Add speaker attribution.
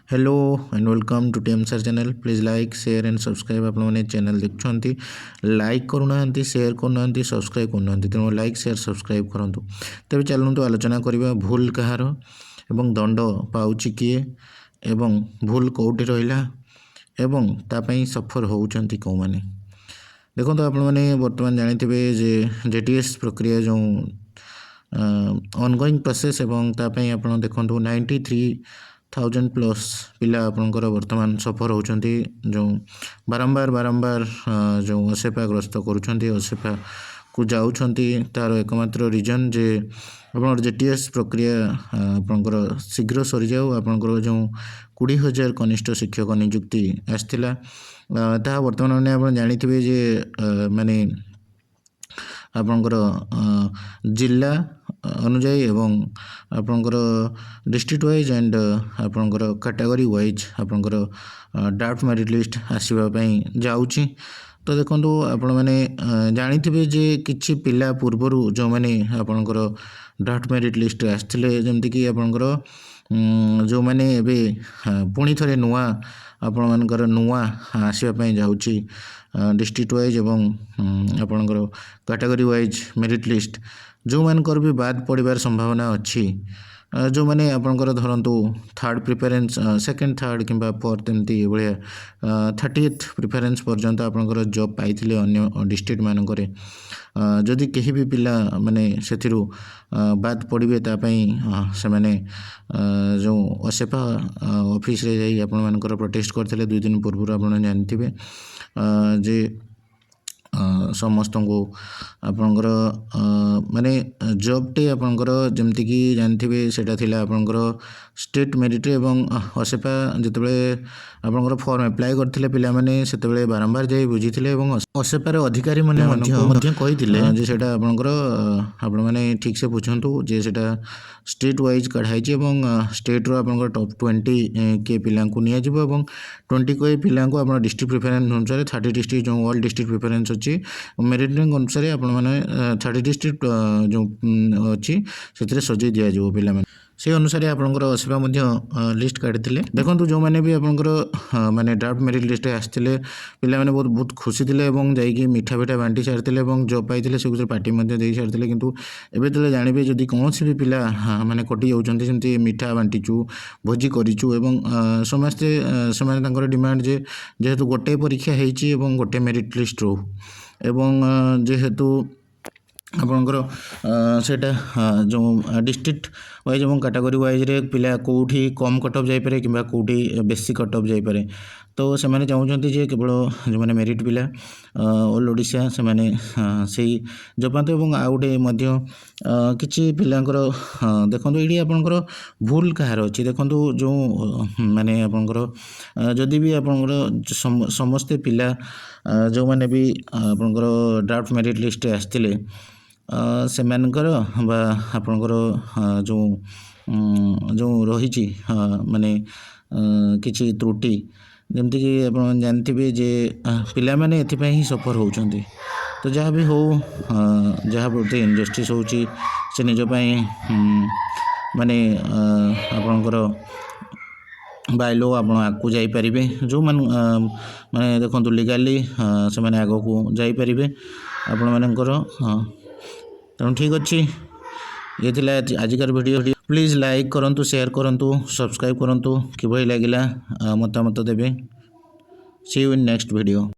Speaker 1: Hello and welcome to TM sir channel. Please like share and subscribe. आप channel देखुं like करूना share करना subscribe करना तेणु लाइक शेयर सब्सक्राइब करूँ। तेज चलतु आलोचना करवा भूल कहार एवं दंड पाउची किए एवं भूल कौटी रहा एवं तापाई सफर होउचंती कौ माने। देखो आप बर्तमान जानी जे जेटीएस प्रक्रिया जो ऑनगोइंग प्रोसेस एवं तापाई आप देखो 93,000 प्लस पिला आपंकर वर्तमान सफर होती जो बारंबार बारंबार जो असेफा ग्रस्त करुँचा को जाऊँगी तार एकमात्र रिजन जे आप जेटीएस प्रक्रिया आपंकर शीघ्र सरी जाऊ। आपंकर जो 20,000 कनिष्ठ शिक्षक नियुक्ति आसला ता बर्तमान मैंने आप जानी जे माने आपंकर जिला अनुजाई एवं आपंकर डिस्ट्रिक्ट वाइज एंड आपंकर कैटेगरी वाइज आपंकर ड्राफ्ट मेरिट लिस्ट आसवाई जाऊँगी। तो देखो आपण मैंने जानी जे किछि पिला पूर्वर जो मैंने आपंकर ड्राफ्ट मेरिट लिस्ट आसते जमीक आपंकर जो मैंने एबे पुणी थे नुआ आपण मानकर नुआ आसवाई जाऊँगी डिस्ट्रिक्ट वाइज एवं आपंकर कैटेगरी वाइज मेरिट लिस्ट जो मानकर भी बाद पड़ार संभावना अच्छी जो मैंने आपंकर धरतु थर्ड प्रिफरेन्स सेकेंड थर्ड कि फोर्थ एमती भाया 30th प्रिफरेन्स पर्यंत आपंकर जॉब पाई अन्य डिस्ट्रिक्ट मानक जदि कहीं भी पिला माने से बाद पड़े तापाई से माने जो असेफा ऑफिस रे जाई आपण मानकर प्रोटेस्ट करते 2 दिन पूर्व आप जानते जे समस्त को आपंकर माने जॉबटे आपंकर जमती कि जानते सेटा थिला आपंकर स्टेट मेरिट एवं असेफा जिते आपंकर फॉर्म अप्लाई करते पिला माने सेते बारंबार जाई बुझीथिले एवं असेफार अधिकारी माने कहिथिले जे सेटा आपंकर आपण माने ठीक से बुझंतु जे सेटा स्टेट वाइज कढ़ाई एवं स्टेट रो आपंकर टॉप 20 के पिला को निया जिवो एवं 20 को पिला को आपण डिस्ट्रिक्ट प्रिफरेन्स अनुसार 30 डिस्ट्रिक्ट जो ऑल डिस्ट्रिक्ट प्रिफरेन्स अच्छी मेरिट रैंक अनुसार आपण माने 30 डिस्ट्रिक्ट जो अच्छी से सजाई दि जाव पिला से अनुसार आपंकर असेफा लिस्ट काढ़ी देखो जो मैंने भी आपंकर माने ड्राफ्ट मेरिट लिस्ट आसते पिला माने बहुत खुशी थे जाकि मिठा पिठा बांटी सारी जॉब पाई से कुछ पार्टी दे सारी किंतु एबे तो जानवे जदि कौन भी पिला माने कटि जाती मिठा बांटीचु भोजी करूँ एवं समस्ते से डिमांड जेहेतु गोटे परीक्षा होती गोटे मेरिट लिस्ट रो एवं जेहेतु आपंकर सेटा जो डिस्ट्रिक्ट वाइज और कैटेगरी वाइज रे पिला कौटी कम कट ऑफ जापे कि कौटी बेसी कट ऑफ जापे तो से मैंने चाहते जे केवल जो मैंने मेरिट पिला ऑल ओडिशा से मैंने से जब पाते आउटे किसी पिलांकर देखो ये आपंकर भूल कहार अच्छी देखो जो माने आपंकर जदि भी आपंकर समस्ते पिला जो मैंने भी आपंकर ड्राफ्ट मेरिट लिस्ट आसते से मानकर बा आपंकर जो जो रही माने किसी त्रुटि जमती कि आप जानते जे पिला माने एथिपाई ही सफर होउचंती। तो जहाँ भी हो जहाँ प्रति इनजस्टिस होउची से निजपाई माने आपंकर बाइलो आप आगू जापरें जो माने देखो लीगाली से मैंने आग को जापरें आपण मानकर तेणु ठीक अच्छे ये थिला आजिकार वीडियो। प्लीज लाइक करंतु शेयर करंतु सब्सक्राइब करंतु कि लगिला मतामत देवे। सी यू इन नेक्स्ट वीडियो।